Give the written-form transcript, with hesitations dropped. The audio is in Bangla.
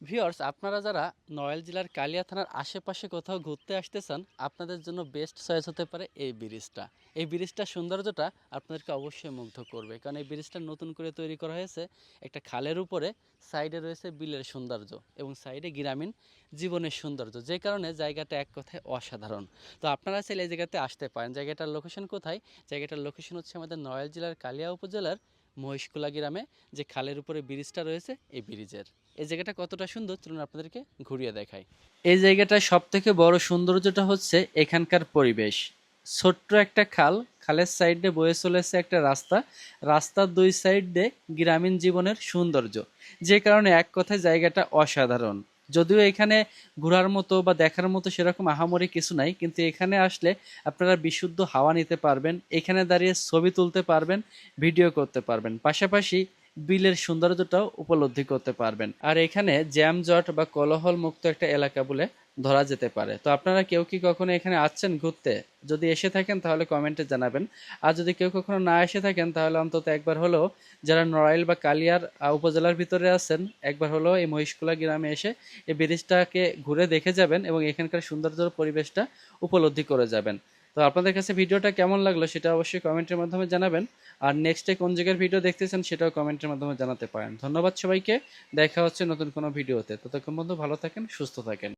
ভিউয়ার্স, আপনারা যারা নড়াইল জেলার কালিয়া থানার আশেপাশে কোথাও ঘুরতে আসতে চান, আপনাদের জন্য বেস্ট চয়েস হতে পারে এই ব্রিজটা। এই ব্রিজটার সৌন্দর্যটা আপনাদেরকে অবশ্যই মুগ্ধ করবে, কারণ এই ব্রিজটা নতুন করে তৈরি করা হয়েছে একটা খালের উপরে। সাইডে রয়েছে বিলের সৌন্দর্য এবং সাইডে গ্রামীণ জীবনের সৌন্দর্য, যে কারণে জায়গাটা এক কথায় অসাধারণ। তো আপনারা চাইলে এই জায়গাতে আসতে পারেন। জায়গাটার লোকেশন কোথায়? জায়গাটার লোকেশন হচ্ছে আমাদের নড়াইল জেলার কালিয়া উপজেলার মহিষকুলা গ্রামে, যে খালের উপরে ব্রিজটা রয়েছে এই ব্রিজের। এই জায়গাটা কতটা সুন্দর চলুন আপনাদেরকে ঘুরিয়ে দেখাই। এই জায়গাটার সব থেকে বড় সৌন্দর্যটা হচ্ছে এখানকার পরিবেশ। ছোট্ট একটা খাল, খালের সাইডে বয়ে চলেছে একটা রাস্তা, রাস্তার দুই সাইডে গ্রামীণ জীবনের সৌন্দর্য, যে কারণে এক কথায় জায়গাটা অসাধারণ। যদিও এখানে ঘোরার মতো বা দেখার মতো সেরকম আহামরি কিছু নাই, কিন্তু এখানে আসলে আপনারা বিশুদ্ধ হাওয়া নিতে পারবেন, এখানে দাঁড়িয়ে ছবি তুলতে পারবেন, ভিডিও করতে পারবেন, পাশাপাশি বিলের সৌন্দর্যটাও উপলব্ধি করতে পারবেন। আর এখানে জ্যামজট বা কোলাহল মুক্ত একটা এলাকা বলে ধরা যেতে পারে। তো আপনারা কেউ কি কখনো এখানে আসছেন ঘুরতে? যদি এসে থাকেন তাহলে কমেন্টে জানাবেন। আর যদি কেউ কখনো না এসে থাকেন তাহলে অন্তত একবার হলেও, যারা নড়াইল বা কালিয়ার উপজেলার ভিতরে আছেন, একবার হলেও এই মহিষকুলা গ্রামে এসে এই ব্রিজটাকে ঘুরে দেখে যাবেন এবং এখানকার সৌন্দর্য পরিবেশটা উপলব্ধি করে যাবেন। তো আপনাদের কাছে ভিডিওটা কেমন লাগলো সেটা অবশ্যই কমেন্টের মাধ্যমে জানাবেন। আর নেক্সটে কোন জায়গার ভিডিও দেখতেছেন সেটাও কমেন্টের মাধ্যমে জানাতে পারেন। ধন্যবাদ সবাইকে। দেখা হচ্ছে নতুন কোনো ভিডিওতে। ততক্ষণ বন্ধু ভালো থাকেন, সুস্থ থাকেন।